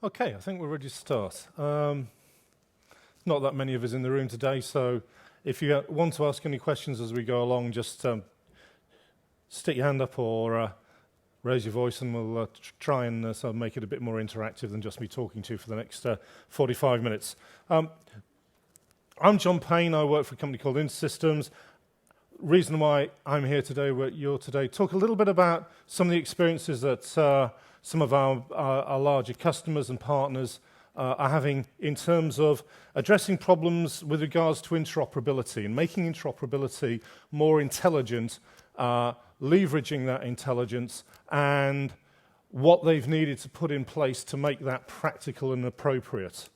Okay, I think we're ready to start. Not that many of us in the room today, so if you want to ask any questions as we go along, just stick your hand up or raise your voice and we'll try and sort of make it a bit more interactive than just me talking to you for the next 45 minutes. I'm Jon Payne. I work for a company called InterSystems. Reason why I'm here today, you're today, talk a little bit about some of the experiences that some of our larger customers and partners are having in terms of addressing problems with regards to interoperability and making interoperability more intelligent, leveraging that intelligence, and what they've needed to put in place to make that practical and appropriate.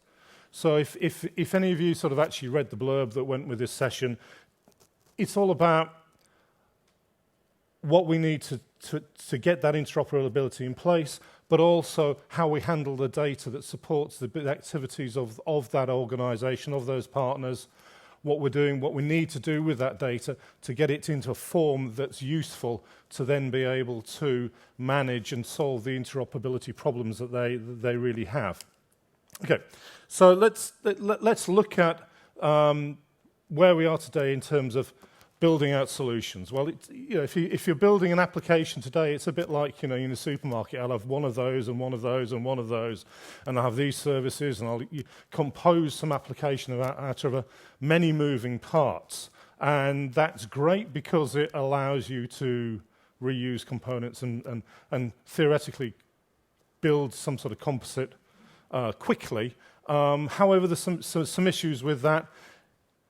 So if any of you sort of actually read the blurb that went with this session, it's all about what we need to get that interoperability in place, but also how we handle the data that supports the activities of that organization, of those partners, what we're doing, what we need to do with that data to get it into a form that's useful to then be able to manage and solve the interoperability problems that they really have. Okay, so let's look at where we are today in terms of building out solutions. Well, if you're building an application today, it's a bit like, in a supermarket. I'll have one of those and one of those and one of those, and I'll have these services, and I'll compose some application out of many moving parts. And that's great because it allows you to reuse components and theoretically build some sort of composite quickly. However, there's some issues with that.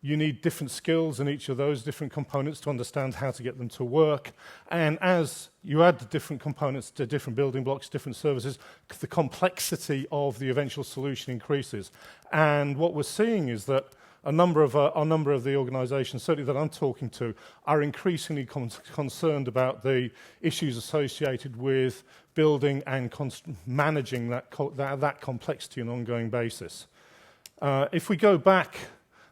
You need different skills in each of those different components to understand how to get them to work. And as you add the different components to different building blocks, different services, the complexity of the eventual solution increases. And what we're seeing is that a number of the organizations, certainly that I'm talking to, are increasingly concerned about the issues associated with building and managing that complexity on an ongoing basis. If we go back,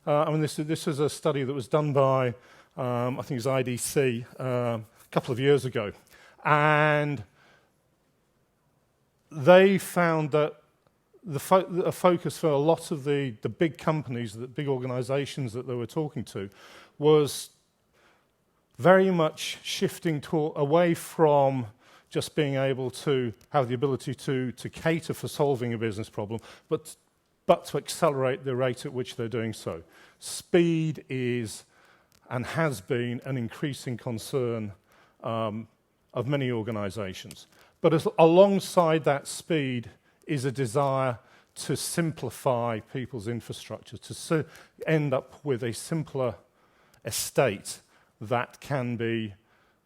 this is a study that was done by, I think it was IDC, a couple of years ago. And they found that the focus for a lot of the big companies, the big organizations that they were talking to, was very much shifting away from just being able to have the ability to cater for solving a business problem, but to accelerate the rate at which they're doing so. Speed is and has been an increasing concern of many organizations. But alongside that speed is a desire to simplify people's infrastructure, to end up with a simpler estate that can be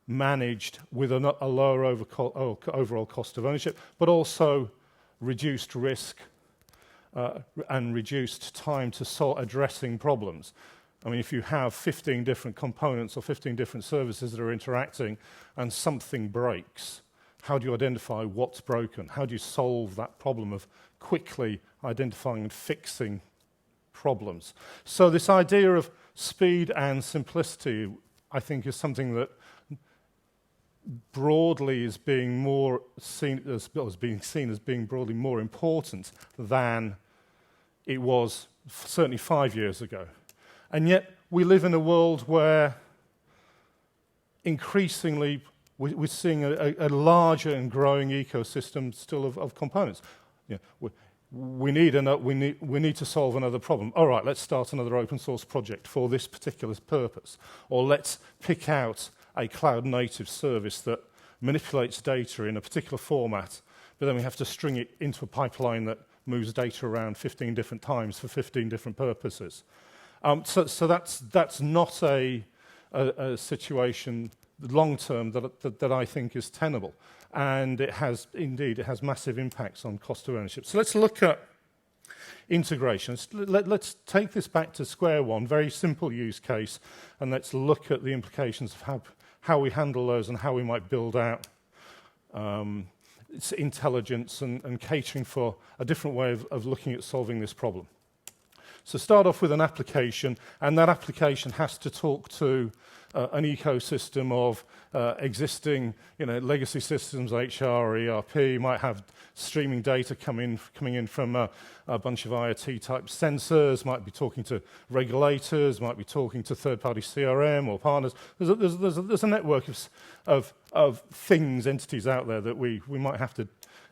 managed with a lower overall cost of ownership, but also reduced risk, and reduced time to addressing problems. I mean, if you have 15 different components or 15 different services that are interacting and something breaks, how do you identify what's broken? How do you solve that problem of quickly identifying and fixing problems? So this idea of speed and simplicity, I think, is something that broadly is being seen as being broadly more important than it was certainly 5 years ago. And yet we live in a world where increasingly we're seeing a larger and growing ecosystem still of components. We need to solve another problem. All right, let's start another open source project for this particular purpose. Or let's pick out a cloud-native service that manipulates data in a particular format, but then we have to string it into a pipeline that moves data around 15 different times for 15 different purposes. So that's not a situation long-term that I think is tenable. And it has massive impacts on cost of ownership. So let's look at integrations. Let's take this back to square one, very simple use case, and let's look at the implications of how we handle those and how we might build out intelligence and catering for a different way of looking at solving this problem. So start off with an application, and that application has to talk to an ecosystem of existing, legacy systems, HR, ERP, might have streaming data coming in from a bunch of IoT-type sensors, might be talking to regulators, might be talking to third-party CRM or partners. There's a network of things, entities out there that we might have to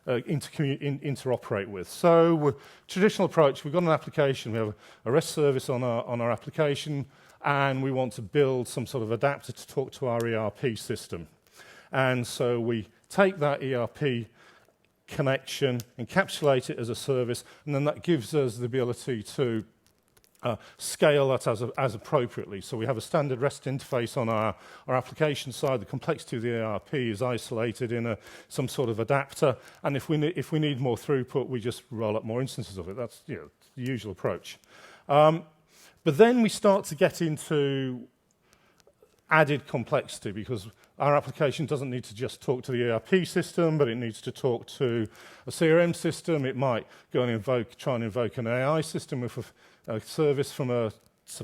interoperate with. So, traditional approach, we've got an application, we have a REST service on our application, and we want to build some sort of adapter to talk to our ERP system. And so we take that ERP connection, encapsulate it as a service, and then that gives us the ability to scale that as appropriately. So we have a standard REST interface on our application side. The complexity of the ERP is isolated in some sort of adapter, and if we need more throughput, we just roll up more instances of it. That's the usual approach. But then we start to get into added complexity, because our application doesn't need to just talk to the ERP system, but it needs to talk to a CRM system. It might go and try and invoke an AI system with a service from a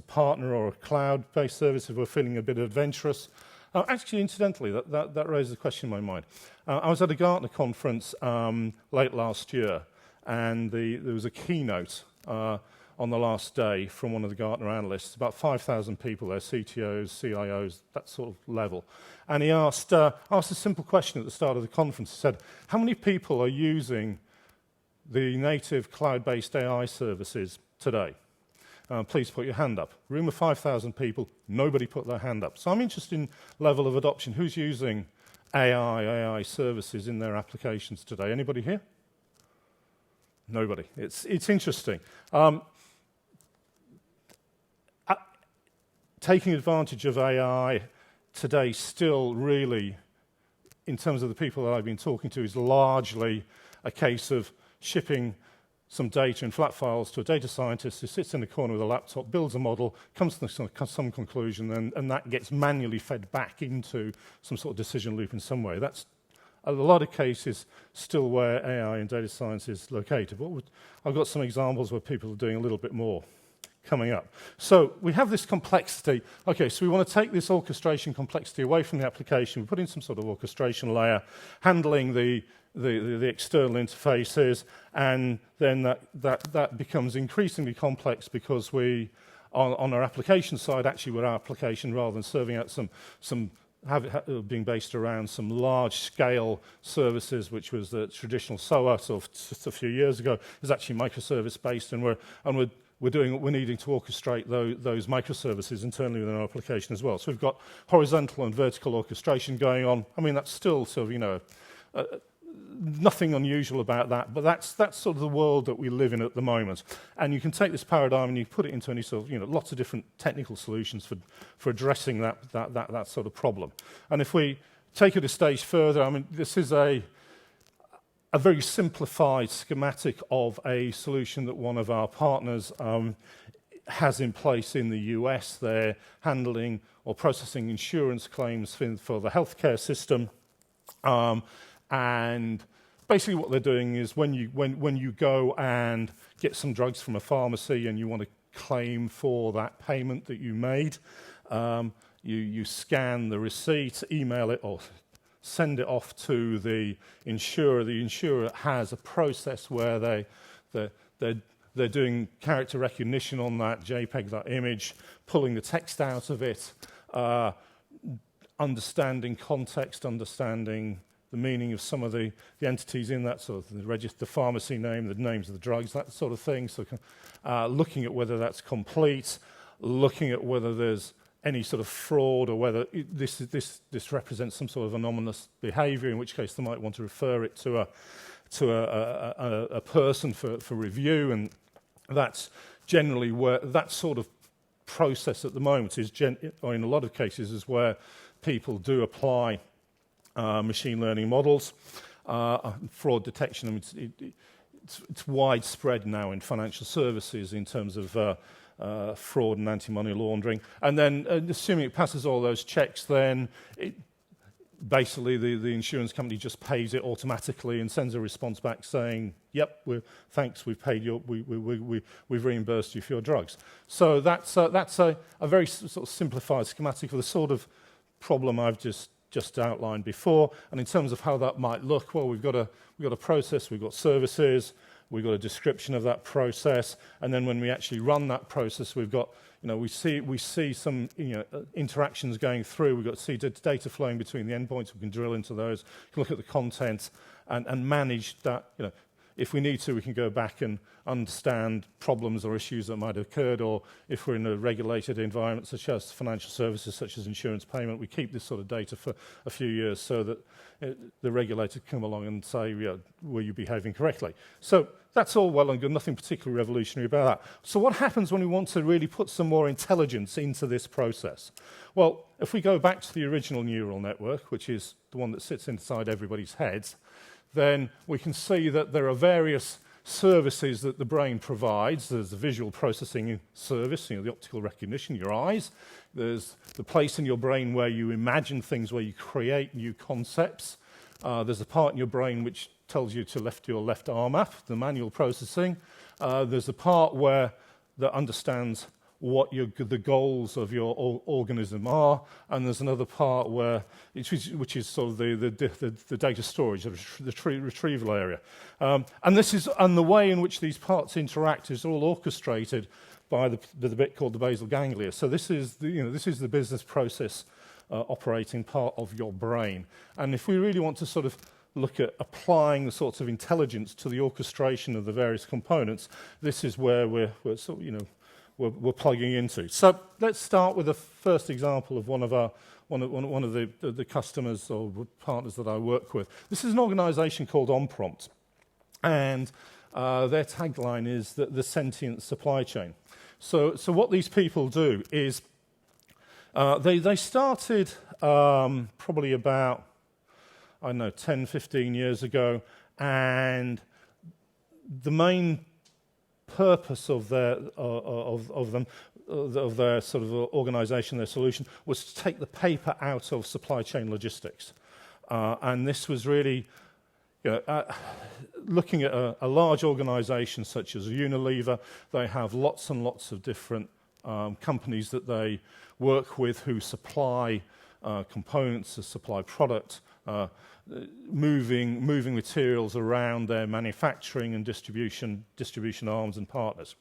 partner or a cloud-based service if we're feeling a bit adventurous. Actually, incidentally, that raises a question in my mind. I was at a Gartner conference late last year, and there was a keynote on the last day from one of the Gartner analysts, about 5,000 people there, CTOs, CIOs, that sort of level. And he asked a simple question at the start of the conference. He said, how many people are using the native cloud-based AI services today? Please put your hand up. Room of 5,000 people, nobody put their hand up. So I'm interested in level of adoption. Who's using AI services in their applications today? Anybody here? Nobody. It's interesting. Taking advantage of AI today still really, in terms of the people that I've been talking to, is largely a case of shipping some data in flat files to a data scientist who sits in the corner with a laptop, builds a model, comes to some conclusion, and that gets manually fed back into some sort of decision loop in some way. That's a lot of cases still where AI and data science is located. But I've got some examples where people are doing a little bit more coming up. So we have this complexity. Okay, so we want to take this orchestration complexity away from the application. We put in some sort of orchestration layer, handling the external interfaces, and then that becomes increasingly complex because we, on our application side, actually we're our application rather than serving out being based around some large-scale services, which was the traditional SOA of just a few years ago, is actually microservice-based, and we're needing to orchestrate those microservices internally within our application as well. So we've got horizontal and vertical orchestration going on. I mean, that's still sort of, nothing unusual about that, but that's sort of the world that we live in at the moment. And you can take this paradigm and you put it into any sort of, lots of different technical solutions for addressing that sort of problem. And if we take it a stage further, I mean, this is a very simplified schematic of a solution that one of our partners has in place in the US. They're handling or processing insurance claims for the healthcare system. And basically what they're doing is when you go and get some drugs from a pharmacy and you want to claim for that payment that you made, you scan the receipt, email it, or send it off to the insurer. The insurer has a process where they're doing character recognition on that JPEG, that image, pulling the text out of it, understanding context, understanding the meaning of some of the entities in that, sort of the pharmacy name, the names of the drugs, that sort of thing. So looking at whether that's complete, looking at whether there's any sort of fraud or whether this represents some sort of anomalous behavior, in which case they might want to refer it to a person for review. And that's generally where that sort of process at the moment is, or in a lot of cases, is where people do apply machine learning models. Fraud detection, I mean, it's widespread now in financial services in terms of fraud and anti-money laundering. And then assuming it passes all those checks, then basically the insurance company just pays it automatically and sends a response back saying, yep, thanks, we've paid your, we've reimbursed you for your drugs. So that's a very sort of simplified schematic of the sort of problem I've just outlined before. And in terms of how that might look, well, we've got a process, we've got services, we've got a description of that process, and then when we actually run that process, we've got, we see some interactions going through. We've got to see data flowing between the endpoints. We can drill into those, can look at the content, and manage that. If we need to, we can go back and understand problems or issues that might have occurred, or if we're in a regulated environment such as financial services, such as insurance payment, we keep this sort of data for a few years so that the regulator can come along and say, were you behaving correctly? So that's all well and good, nothing particularly revolutionary about that. So what happens when we want to really put some more intelligence into this process? Well, if we go back to the original neural network, which is the one that sits inside everybody's heads, then we can see that there are various services that the brain provides. There's the visual processing service, the optical recognition, your eyes. There's the place in your brain where you imagine things, where you create new concepts. There's a part in your brain which tells you to lift your left arm up, the manual processing. There's a part that understands what the goals of your organism are, and there's another part which is sort of the data storage, the retrieval area, and the way in which these parts interact is all orchestrated by the bit called the basal ganglia. So this is the business process operating part of your brain, and if we really want to sort of look at applying the sorts of intelligence to the orchestration of the various components, this is where we're plugging into. So let's start with the first example of one of the customers or partners that I work with. This is an organization called Omprompt, and their tagline is the sentient supply chain. So what these people do is they started probably about, 10, 15 years ago, and the main purpose of their sort of organisation, their solution, was to take the paper out of supply chain logistics, and this was really looking at a large organisation such as Unilever. They have lots and lots of different companies that they work with who supply components, supply product, moving materials around their manufacturing and distribution arms and partners.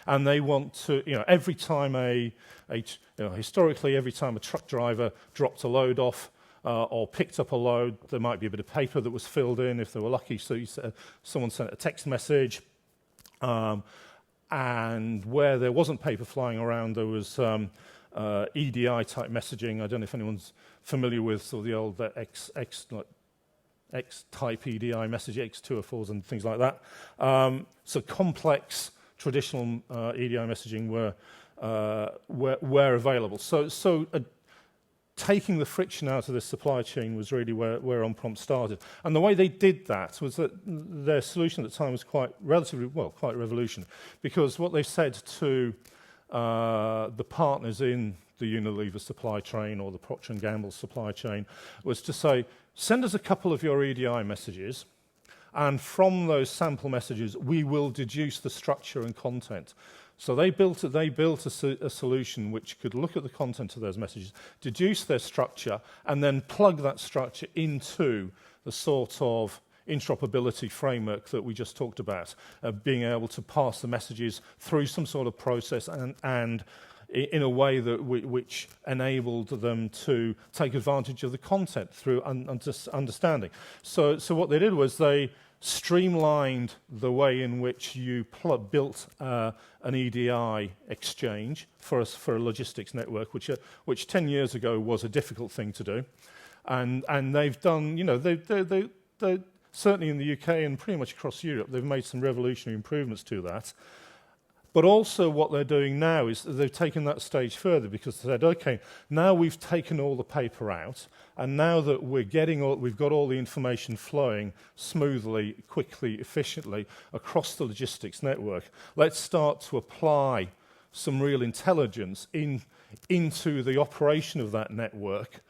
And they want to, every time historically, every time a truck driver dropped a load off or picked up a load, there might be a bit of paper that was filled in if they were lucky. So someone sent a text message, and where there wasn't paper flying around, there was EDI type messaging. I don't know if anyone's familiar with sort of the old X-type EDI message, X204s and things like that. So complex traditional EDI messaging were available. So taking the friction out of this supply chain was really where Omprompt started. And the way they did that was that their solution at the time was quite revolutionary, because what they said to the partners in the Unilever supply chain or the Procter & Gamble supply chain was to say, send us a couple of your EDI messages, and from those sample messages, we will deduce the structure and content. So they built a solution which could look at the content of those messages, deduce their structure, and then plug that structure into the sort of interoperability framework that we just talked about, being able to pass the messages through some sort of process and in a way that which enabled them to take advantage of the content through understanding. So what they did was they streamlined the way in which you built an EDI exchange for a logistics network, which 10 years ago was a difficult thing to do, and they've done, they certainly in the UK and pretty much across Europe, they've made some revolutionary improvements to that. But also what they're doing now is they've taken that stage further, because they said, okay, now we've taken all the paper out, and now that we've got all the information flowing smoothly, quickly, efficiently across the logistics network, let's start to apply some real intelligence into the operation of that network,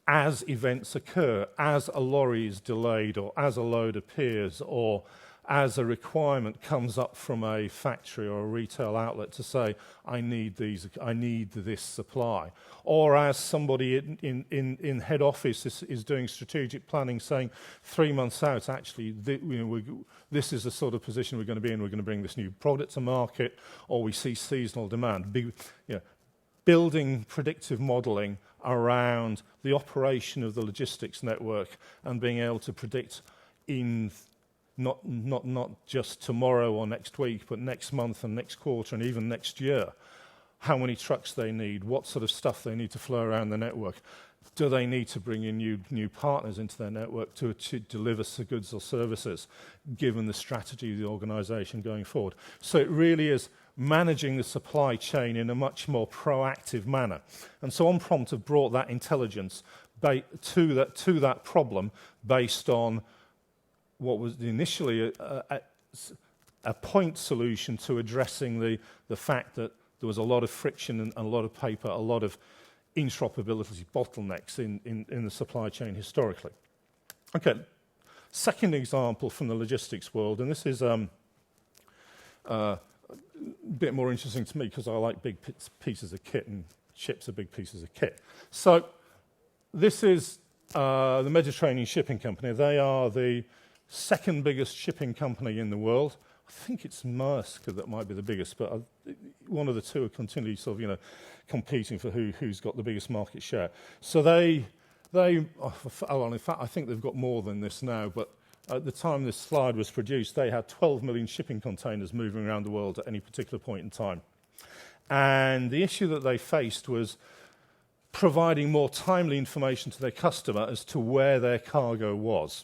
as events occur, as a lorry is delayed, or as a load appears, or as a requirement comes up from a factory or a retail outlet to say, I need this supply. Or as somebody in head office is doing strategic planning, saying 3 months out, actually, this is the sort of position we're going to be in, we're going to bring this new product to market, or we see seasonal demand. Building predictive modelling around the operation of the logistics network and being able to predict in not just tomorrow or next week, but next month and next quarter and even next year, how many trucks they need, what sort of stuff they need to flow around the network. Do they need to bring in new partners into their network to deliver goods or services, given the strategy of the organisation going forward? So it really is managing the supply chain in a much more proactive manner. And so Omprompt have brought that intelligence to that problem based on what was initially a point solution to addressing the fact that there was a lot of friction and a lot of paper, a lot of interoperability bottlenecks in the supply chain historically. Okay, second example from the logistics world, and this is a bit more interesting to me because I like big pieces of kit, and ships are big pieces of kit. So this is the Mediterranean Shipping Company. They are the second biggest shipping company in the world. I think it's Maersk that might be the biggest, but one of the two are continually sort of, competing for who's got the biggest market share. So in fact, I think they've got more than this now, but at the time this slide was produced, they had 12 million shipping containers moving around the world at any particular point in time. And the issue that they faced was providing more timely information to their customer as to where their cargo was.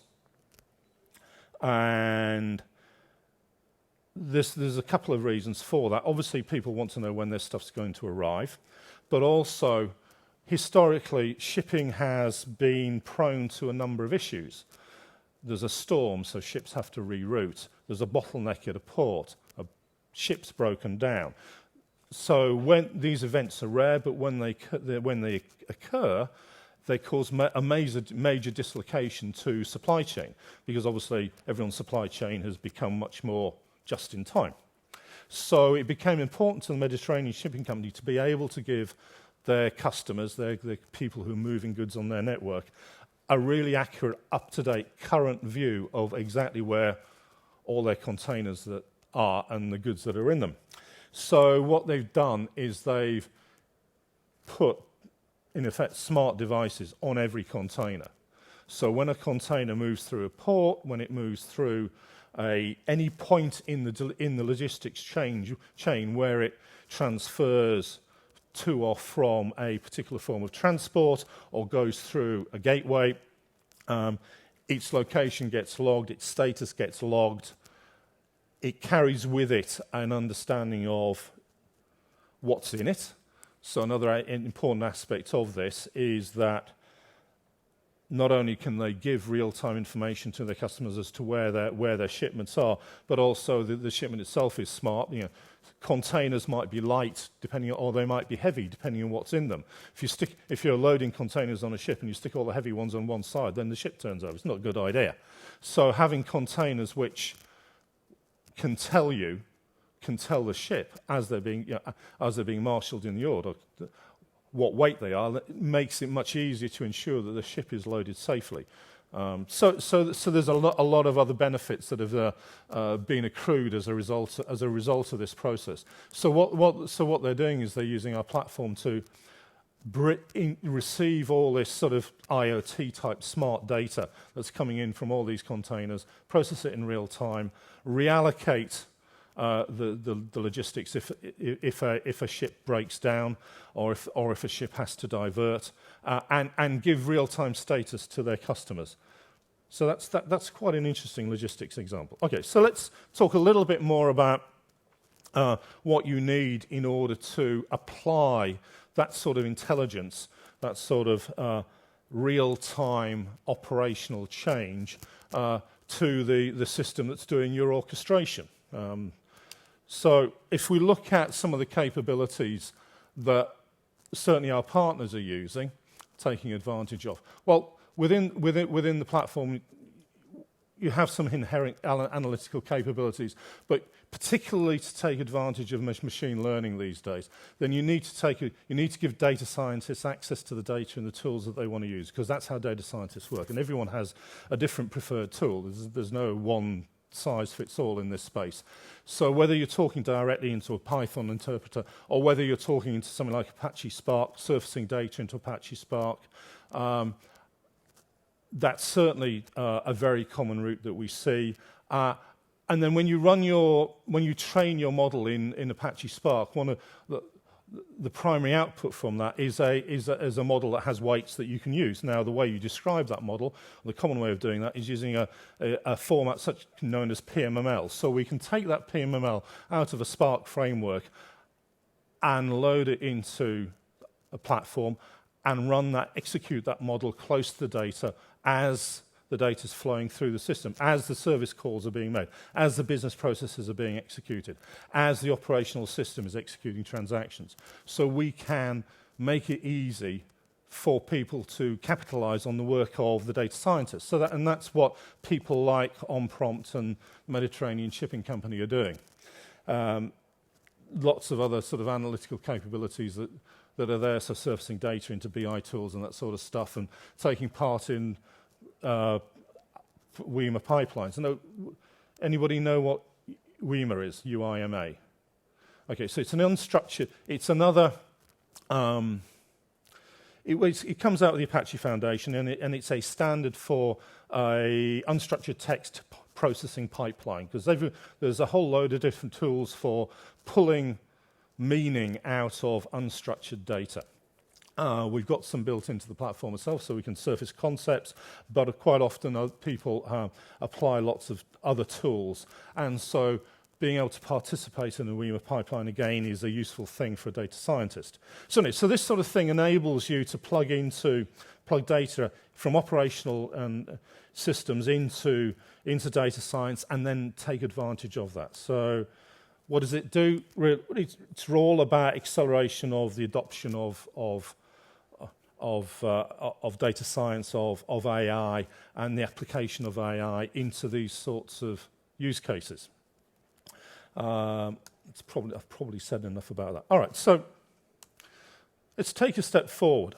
And there's a couple of reasons for that. Obviously, people want to know when their stuff's going to arrive, but also, historically, shipping has been prone to a number of issues. There's a storm, so ships have to reroute. There's a bottleneck at a port. A ship's broken down. So when these events are rare, but when they occur, they cause a major dislocation to supply chain, because obviously everyone's supply chain has become much more just in time. So it became important to the Mediterranean Shipping Company to be able to give their customers, the people who are moving goods on their network, a really accurate, up-to-date, current view of exactly where all their containers that are and the goods that are in them. So what they've done is they've put, in effect, smart devices on every container. So when a container moves through a port, when it moves through any point in the logistics chain where it transfers to or from a particular form of transport or goes through a gateway, its location gets logged, its status gets logged. It carries with it an understanding of what's in it. So another important aspect of this is that not only can they give real-time information to their customers as to where their shipments are, but also the shipment itself is smart. Containers might be light, or they might be heavy, depending on what's in them. If you're loading containers on a ship and you stick all the heavy ones on one side, then the ship turns over. It's not a good idea. So having containers which can tell the ship as they're being marshalled in the yard, or what weight they are, makes it much easier to ensure that the ship is loaded safely. So there's a lot of other benefits that have been accrued as a result of this process. So what they're doing is they're using our platform to receive all this sort of IoT type smart data that's coming in from all these containers, process it in real time, reallocate the logistics if a ship breaks down or if a ship has to divert, and give real-time status to their customers. So that's quite an interesting logistics example. Okay, so let's talk a little bit more about what you need in order to apply that sort of intelligence, that sort of real-time operational change to the system that's doing your orchestration. So if we look at some of the capabilities that certainly our partners are using, taking advantage of? Well, within the platform, you have some inherent analytical capabilities, but particularly to take advantage of machine learning these days, then you need to give data scientists access to the data and the tools that they want to use, because that's how data scientists work. And everyone has a different preferred tool. There's no one size fits all in this space. So whether you're talking directly into a Python interpreter, or whether you're talking into something like Apache Spark, surfacing data into Apache Spark, that's certainly a very common route that we see. And then when you train your model in Apache Spark, one of the primary output from that is a model that has weights that you can use. Now, the way you describe that model, the common way of doing that is using a format known as PMML. So we can take that PMML out of a Spark framework and load it into a platform and execute that model close to the data as the data is flowing through the system, as the service calls are being made, as the business processes are being executed, as the operational system is executing transactions. So we can make it easy for people to capitalize on the work of the data scientists. And that's what people like Omprompt and Mediterranean Shipping Company are doing. Lots of other sort of analytical capabilities that are there, so surfacing data into BI tools and that sort of stuff, and taking part in WIMA pipelines. Anybody know what WIMA is? UIMA. Okay, so it's an unstructured. It's another. It comes out of the Apache Foundation, and it's a standard for a unstructured text processing pipeline, because there's a whole load of different tools for pulling meaning out of unstructured data. We've got some built into the platform itself, so we can surface concepts, but quite often people apply lots of other tools. And so being able to participate in a WIMA pipeline, again, is a useful thing for a data scientist. So this sort of thing enables you to plug data from operational systems into data science and then take advantage of that. So what does it do? It's all about acceleration of the adoption of data science, of AI, and the application of AI into these sorts of use cases. I've probably said enough about that. All right, so let's take a step forward.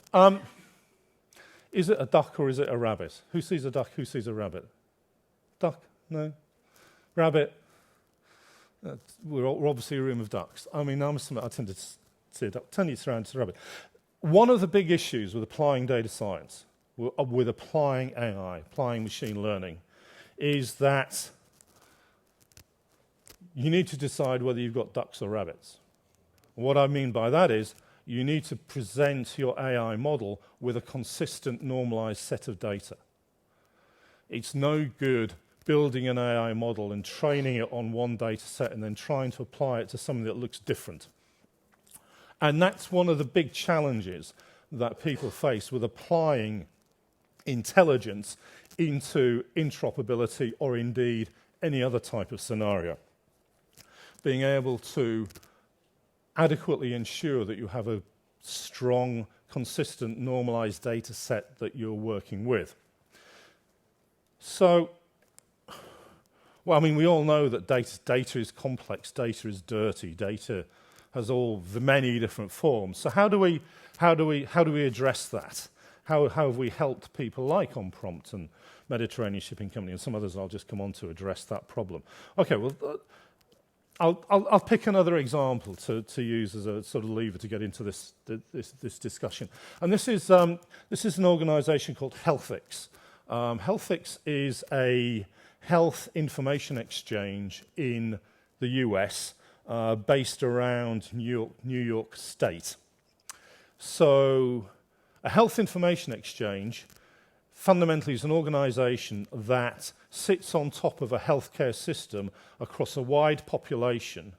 Is it a duck or is it a rabbit? Who sees a duck? Who sees a rabbit? Duck? No? Rabbit? We're obviously a room of ducks. I mean, I tend to see a duck. Turn it around to a rabbit. One of the big issues with applying data science, with applying AI, applying machine learning, is that you need to decide whether you've got ducks or rabbits. What I mean by that is you need to present your AI model with a consistent, normalized set of data. It's no good building an AI model and training it on one data set and then trying to apply it to something that looks different. And that's one of the big challenges that people face with applying intelligence into interoperability or indeed any other type of scenario. Being able to adequately ensure that you have a strong, consistent, normalized data set that you're working with. So, well, I mean, we all know that data is complex, data is dirty, data has all the many different forms. So how do we address that? How have we helped people like Omprompt and Mediterranean Shipping Company and some others I'll just come on to address that problem? Okay, well, I'll pick another example to use as a sort of lever to get into this discussion. And this is an organisation called HealthX. HealthX is a health information exchange in the US based around New York State. So a health information exchange fundamentally is an organisation that sits on top of a healthcare system across a wide population,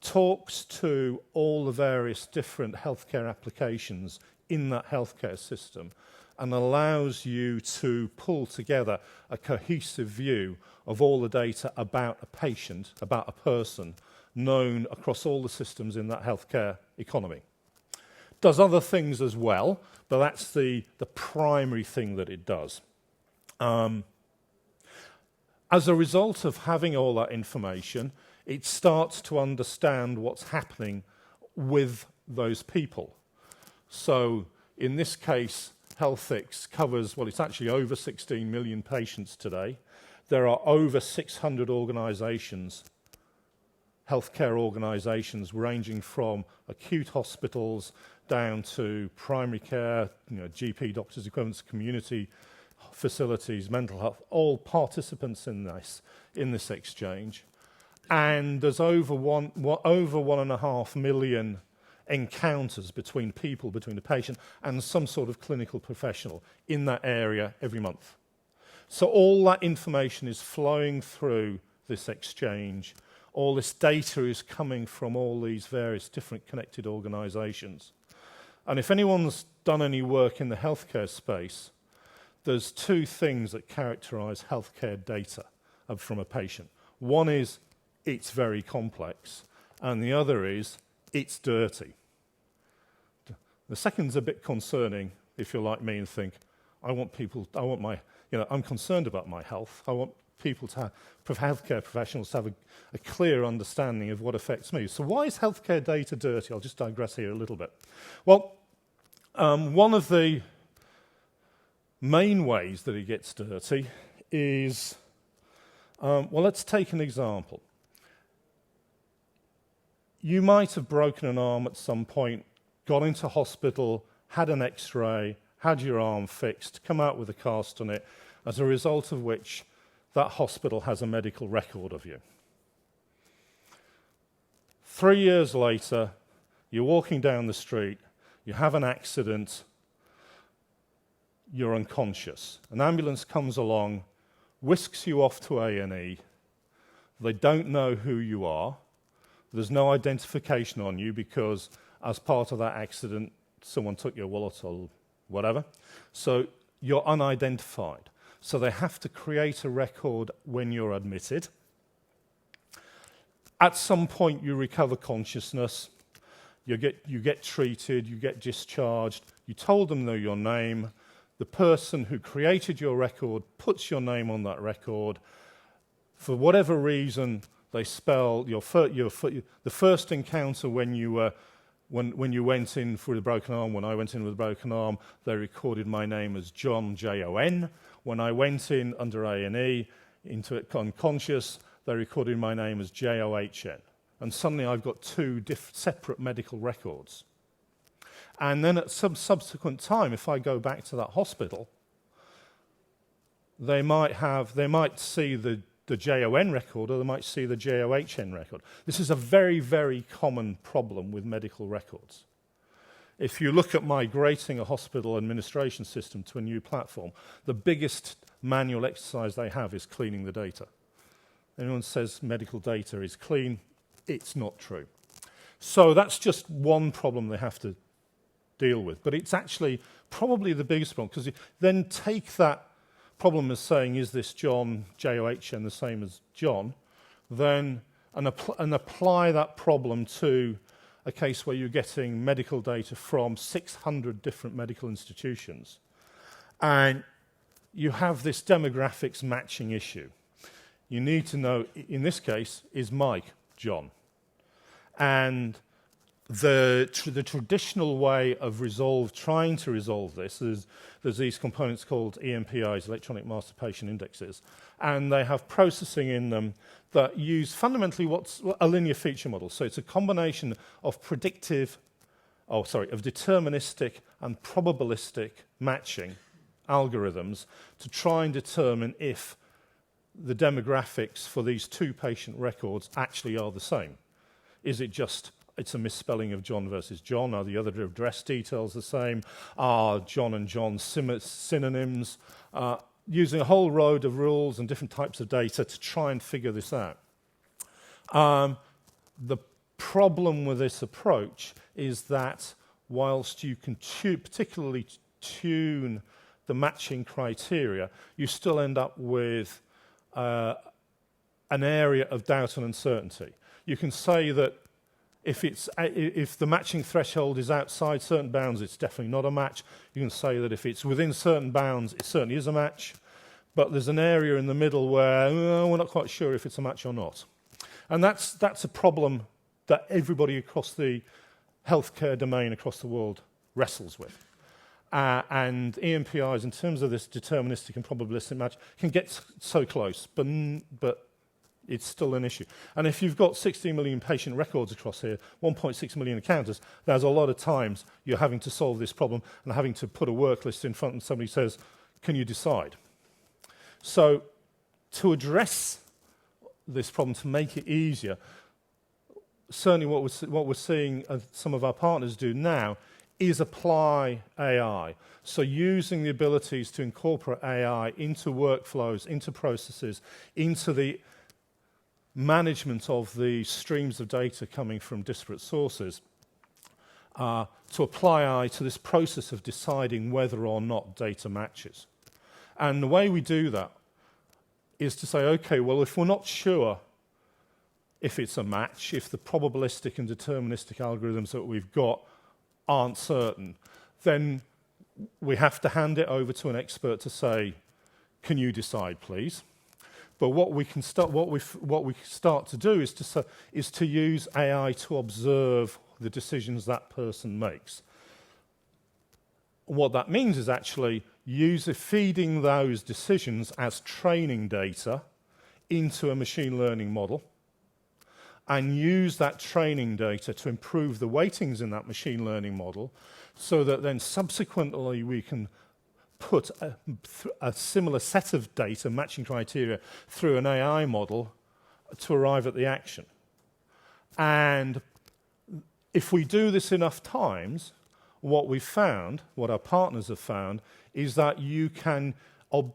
talks to all the various different healthcare applications in that healthcare system, and allows you to pull together a cohesive view of all the data about a patient, about a person, known across all the systems in that healthcare economy. Does other things as well, but that's the primary thing that it does. As a result of having all that information, it starts to understand what's happening with those people. So in this case, Healthix covers, well, it's actually over 16 million patients today. There are over 600 organisations, healthcare organisations, ranging from acute hospitals down to primary care, GP, doctors' equivalents, community facilities, mental health, all participants in this exchange. And there's over 1.5 million encounters between people, between the patient and some sort of clinical professional in that area every month. So all that information is flowing through this exchange. All this data is coming from all these various different connected organisations. And if anyone's done any work in the healthcare space, there's two things that characterise healthcare data from a patient. One is it's very complex, and the other is it's dirty. The second's a bit concerning if you're like me and think, I'm concerned about my health. I want people to have, healthcare professionals to have a clear understanding of what affects me. So why is healthcare data dirty? I'll just digress here a little bit. Well, one of the main ways that it gets dirty is, let's take an example. You might have broken an arm at some point, got into hospital, had an X-ray, had your arm fixed, come out with a cast on it, as a result of which that hospital has a medical record of you. 3 years later, you're walking down the street, you have an accident, you're unconscious. An ambulance comes along, whisks you off to A&E. They don't know who you are. There's no identification on you because as part of that accident, someone took your wallet or whatever. So you're unidentified. So they have to create a record when you're admitted. At some point, you recover consciousness. You get treated, you get discharged. You told them your name. The person who created your record puts your name on that record. For whatever reason, they spell the first encounter when you went in for the broken arm. When I went in with a broken arm, they recorded my name as Jon, Jon. When I went in under A&E into it unconscious, they recorded my name as John. And suddenly I've got two separate medical records. And then at some subsequent time, if I go back to that hospital, they might see the JON record, or they might see the JOHN record. This is a very, very common problem with medical records. If you look at migrating a hospital administration system to a new platform, the biggest manual exercise they have is cleaning the data. Anyone says medical data is clean, it's not true. So that's just one problem they have to deal with. But it's actually probably the biggest problem, because you then take that problem as saying, is this Jon, John, the same as John, then and apply that problem to a case where you're getting medical data from 600 different medical institutions. And you have this demographics matching issue. You need to know, in this case, is Mike John? And the traditional way of trying to resolve this is there's these components called EMPIs, electronic master patient indexes, and they have processing in them that use fundamentally what's a linear feature model. So it's a combination of deterministic and probabilistic matching algorithms to try and determine if the demographics for these two patient records actually are the same. Is it just it's a misspelling of John versus John? Are the other address details the same? Are John and John synonyms? Using a whole load of rules and different types of data to try and figure this out. The problem with this approach is that whilst you can particularly tune the matching criteria, you still end up with an area of doubt and uncertainty. You can say that If the matching threshold is outside certain bounds, it's definitely not a match. You can say that if it's within certain bounds, it certainly is a match. But there's an area in the middle where we're not quite sure if it's a match or not. And that's a problem that everybody across the healthcare domain across the world wrestles with. And EMPIs, in terms of this deterministic and probabilistic match, can get so close, but it's still an issue. And if you've got 16 million patient records across here, 1.6 million encounters, there's a lot of times you're having to solve this problem and having to put a work list in front and somebody says, can you decide? So to address this problem, to make it easier, certainly what we're seeing some of our partners do now is apply AI. So using the abilities to incorporate AI into workflows, into processes, into the management of the streams of data coming from disparate sources, to apply AI to this process of deciding whether or not data matches. And the way we do that is to say, okay, well, if we're not sure if it's a match, if the probabilistic and deterministic algorithms that we've got aren't certain, then we have to hand it over to an expert to say, can you decide, please? But what we start to do is to use AI to observe the decisions that person makes. What that means is actually feeding those decisions as training data into a machine learning model, and use that training data to improve the weightings in that machine learning model, so that then subsequently we can put a similar set of data, matching criteria, through an AI model to arrive at the action. And if we do this enough times, what we've found, what our partners have found, is that you can,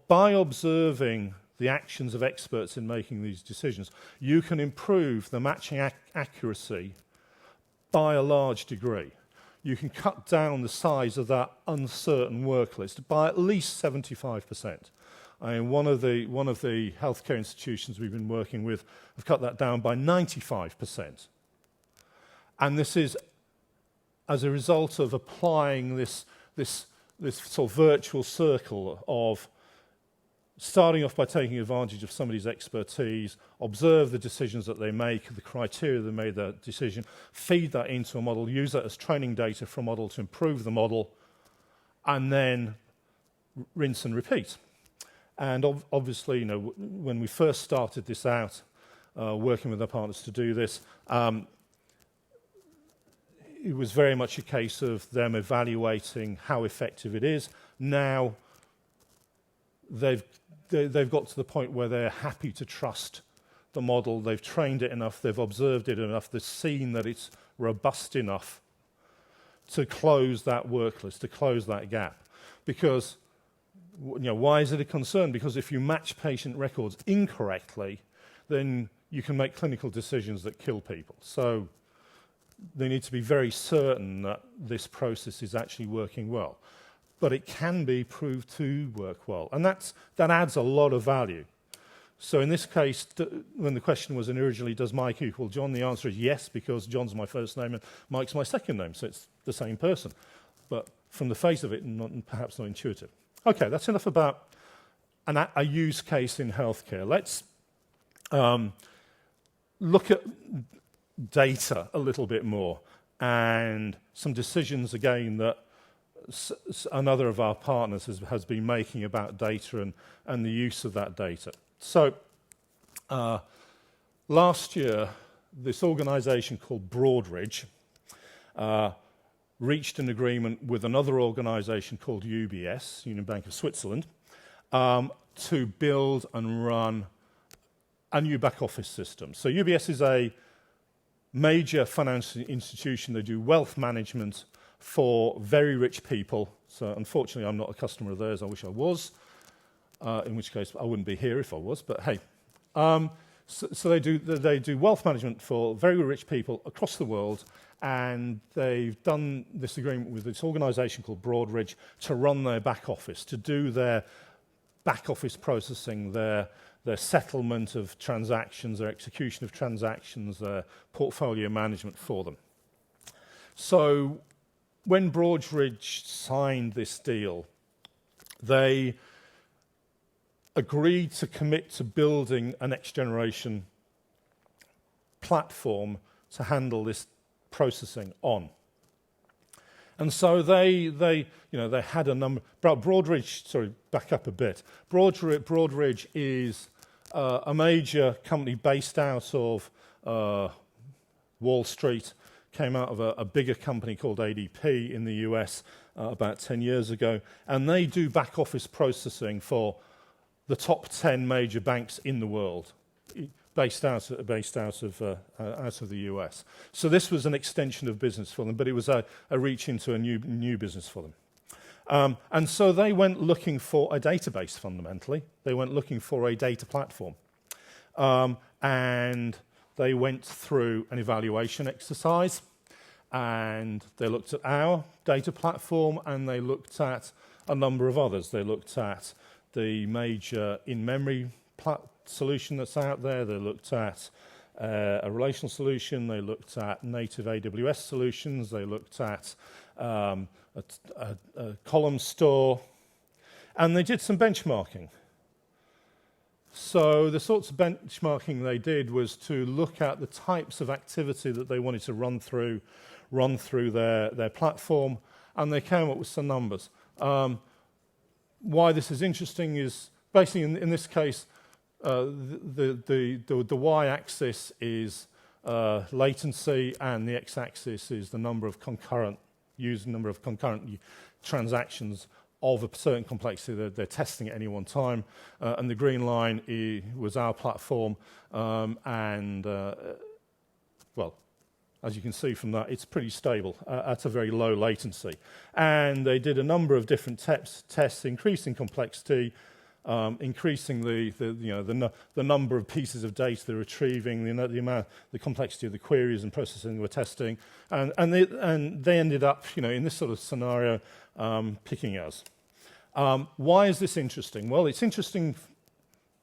by observing the actions of experts in making these decisions, you can improve the matching accuracy by a large degree. You can cut down the size of that uncertain work list by at least 75%. I mean, one of the healthcare institutions we've been working with have cut that down by 95%. And this is as a result of applying this sort of virtual circle of starting off by taking advantage of somebody's expertise, observe the decisions that they make, the criteria they made that decision, feed that into a model, use that as training data for a model to improve the model, and then rinse and repeat. And obviously, when we first started this out, working with our partners to do this, it was very much a case of them evaluating how effective it is. Now, they've got to the point where they're happy to trust the model. They've trained it enough, they've observed it enough, they've seen that it's robust enough to close that work list, to close that gap. Because, why is it a concern? Because if you match patient records incorrectly, then you can make clinical decisions that kill people. So they need to be very certain that this process is actually working well. But it can be proved to work well. And that adds a lot of value. So in this case, when the question was originally, does Mike equal John? The answer is yes, because John's my first name and Mike's my second name, so it's the same person. But from the face of it, perhaps not intuitive. Okay, that's enough about a use case in healthcare. Let's look at data a little bit more and some decisions, again, that another of our partners has been making about data and the use of that data. So last year, this organization called Broadridge reached an agreement with another organization called UBS, Union Bank of Switzerland, to build and run a new back office system. So UBS is a major financial institution. They do wealth management for very rich people. So unfortunately, I'm not a customer of theirs. I wish I was, in which case I wouldn't be here if I was, but hey. So they do wealth management for very rich people across the world, and they've done this agreement with this organization called Broadridge to run their back office, to do their back office processing, their their settlement of transactions, their execution of transactions, their portfolio management for them. So when Broadridge signed this deal, they agreed to commit to building a next generation platform to handle this processing on. And so they had a number. Broadridge, sorry, back up a bit. Broadridge is a major company based out of Wall Street. Came out of a bigger company called ADP in the US about 10 years ago, and they do back office processing for the top 10 major banks in the world, based out of the US. So this was an extension of business for them, but it was a reach into a new business for them. And so they went looking for a database, fundamentally. They went looking for a data platform. And they went through an evaluation exercise, and they looked at our data platform, and they looked at a number of others. They looked at the major in-memory solution that's out there. They looked at a relational solution. They looked at native AWS solutions. They looked at a column store, and they did some benchmarking. So the sorts of benchmarking they did was to look at the types of activity that they wanted to run through their platform, and they came up with some numbers. Why this is interesting is basically in this case, the y-axis is latency, and the x-axis is the number of concurrent transactions of a certain complexity that they're testing at any one time. And the green line was our platform, well, as you can see from that, it's pretty stable at a very low latency. And they did a number of different tests, increasing complexity, increasing the number of pieces of data they're retrieving, the complexity of the queries and processing they were testing, and they ended up, in this sort of scenario, picking us. Why is this interesting? Well, it's interesting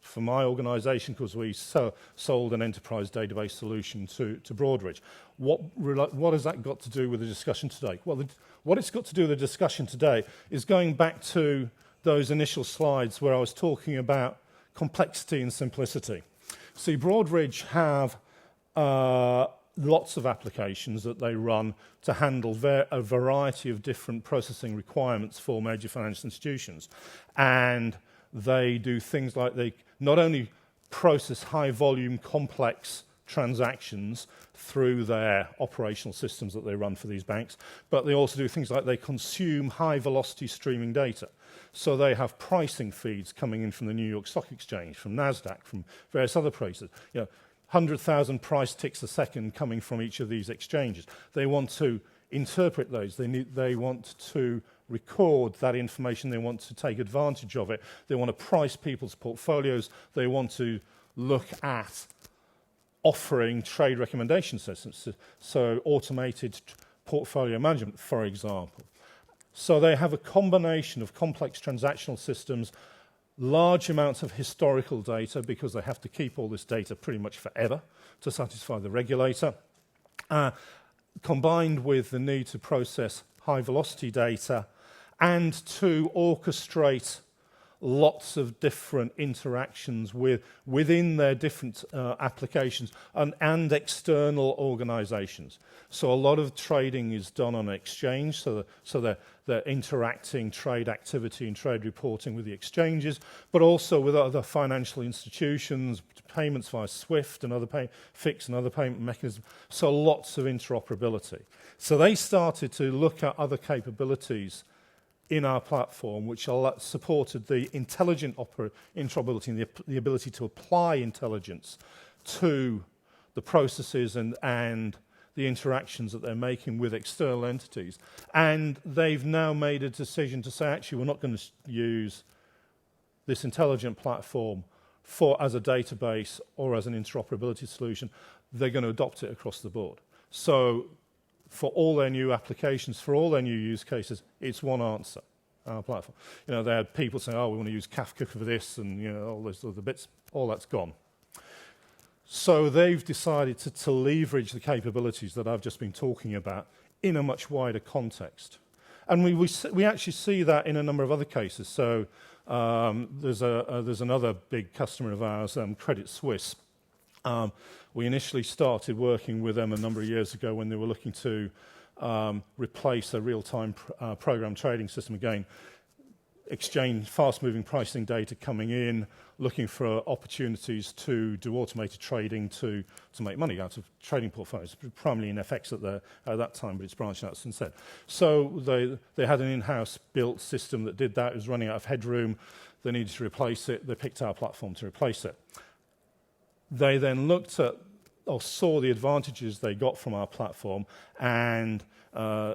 for my organisation because we sold an enterprise database solution to Broadridge. What has that got to do with the discussion today? Well, what it's got to do with the discussion today is going back to those initial slides where I was talking about complexity and simplicity. See, Broadridge have lots of applications that they run to handle a variety of different processing requirements for major financial institutions. And they do things like they not only process high-volume, complex transactions through their operational systems that they run for these banks, but they also do things like they consume high-velocity streaming data. So they have pricing feeds coming in from the New York Stock Exchange, from NASDAQ, from various other places. 100,000 price ticks a second coming from each of these exchanges. They want to interpret those. They want to record that information. They want to take advantage of it. They want to price people's portfolios. They want to look at offering trade recommendation systems, so automated portfolio management, for example. So they have a combination of complex transactional systems, large amounts of historical data, because they have to keep all this data pretty much forever to satisfy the regulator, combined with the need to process high-velocity data and to orchestrate lots of different interactions within their different applications and external organizations. So a lot of trading is done on an exchange, so they're interacting trade activity and trade reporting with the exchanges, but also with other financial institutions, payments via SWIFT and other FIX and other payment mechanisms. So lots of interoperability. So they started to look at other capabilities in our platform, which supported the intelligent interoperability and the ability to apply intelligence to the processes and the interactions that they're making with external entities. And they've now made a decision to say, actually, we're not going to use this intelligent platform as a database or as an interoperability solution. They're going to adopt it across the board. So for all their new applications, for all their new use cases, it's one answer. our platform. You know, they had people saying, oh, we want to use Kafka for this, and you know, all those other bits. All that's gone. So they've decided to leverage the capabilities that I've just been talking about in a much wider context. And we actually see that in a number of other cases. So there's another big customer of ours, Credit Suisse. We initially started working with them a number of years ago when they were looking to replace a real-time program trading system. Again, exchange fast-moving pricing data coming in, looking for opportunities to do automated trading to make money out of trading portfolios, primarily in FX at that time, but it's branched out since then. So they had an in-house built system that did that. It was running out of headroom. They needed to replace it. They picked our platform to replace it. They then looked at or saw the advantages they got from our platform, and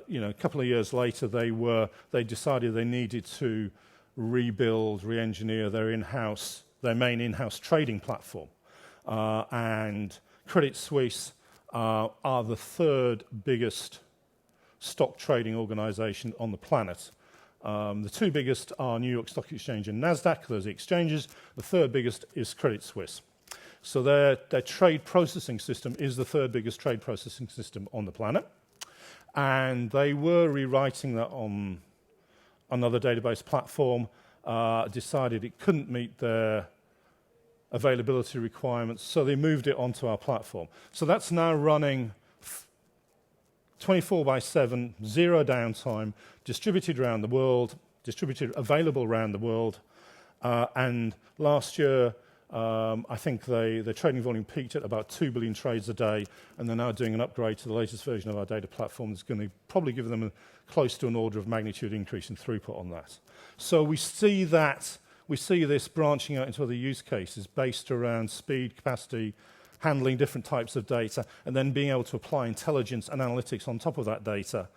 you know, a couple of years later, they decided they needed to rebuild, re-engineer their main in-house trading platform. And Credit Suisse are the third biggest stock trading organization on the planet. The two biggest are New York Stock Exchange and NASDAQ, those are the exchanges. The third biggest is Credit Suisse. So their trade processing system is the third biggest trade processing system on the planet. And they were rewriting that on another database platform, decided it couldn't meet their availability requirements, so they moved it onto our platform. So that's now running 24/7, zero downtime, distributed around the world, available around the world. And last year, I think the trading volume peaked at about 2 billion trades a day, and they're now doing an upgrade to the latest version of our data platform that's going to probably give them close to an order of magnitude increase in throughput on that. So we see this branching out into other use cases based around speed, capacity, handling different types of data, and then being able to apply intelligence and analytics on top of that data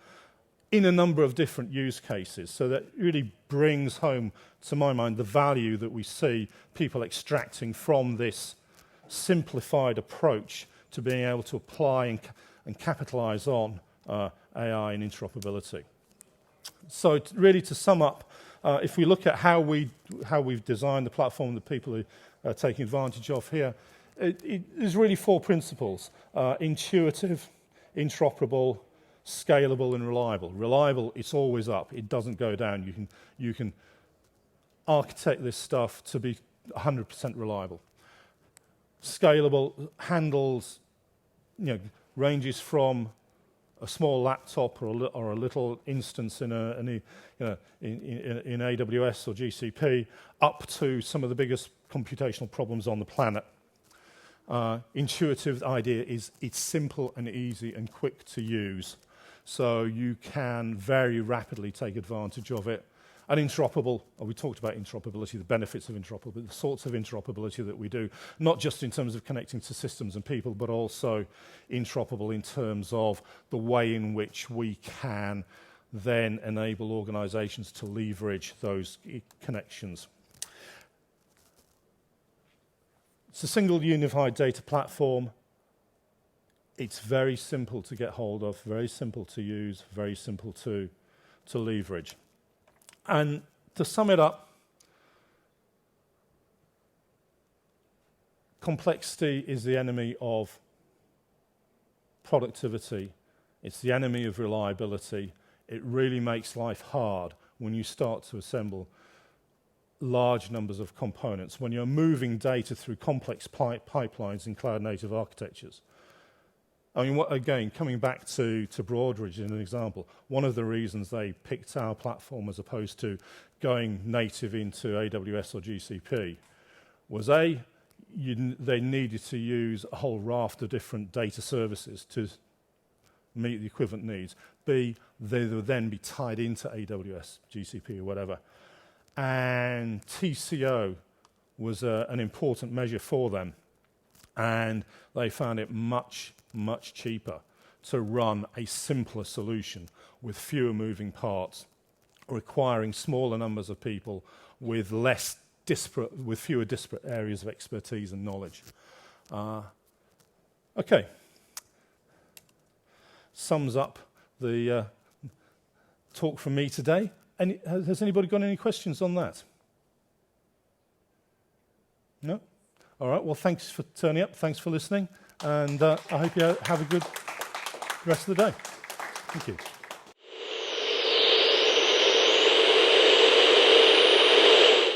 in a number of different use cases. So that really brings home, to my mind, the value that we see people extracting from this simplified approach to being able to apply and capitalize on AI and interoperability. So really to sum up, if we look at how we've designed the platform that people are taking advantage of here, there's really four principles: intuitive, interoperable, scalable, and reliable. Reliable, it's always up. It doesn't go down. You can architect this stuff to be 100% reliable. Scalable ranges from a small laptop or a little instance in AWS or GCP up to some of the biggest computational problems on the planet. Intuitive idea is it's simple and easy and quick to use, so you can very rapidly take advantage of it. And interoperable, we talked about interoperability, the benefits of interoperability, the sorts of interoperability that we do, not just in terms of connecting to systems and people, but also interoperable in terms of the way in which we can then enable organizations to leverage those connections. It's a single unified data platform. It's very simple to get hold of, very simple to use, very simple to leverage. And to sum it up, complexity is the enemy of productivity. It's the enemy of reliability. It really makes life hard when you start to assemble large numbers of components, when you're moving data through complex pipelines in cloud-native architectures. I mean, again, coming back to Broadridge as an example, one of the reasons they picked our platform as opposed to going native into AWS or GCP was they needed to use a whole raft of different data services to meet the equivalent needs. B, they would then be tied into AWS, GCP, or whatever. And TCO was an important measure for them, and they found it much cheaper to run a simpler solution with fewer moving parts, requiring smaller numbers of people with fewer disparate areas of expertise and knowledge. Okay. Sums up the talk from me today. Has anybody got any questions on that? No? All right, well, thanks for turning up. Thanks for listening. And I hope you have a good rest of the day. Thank you.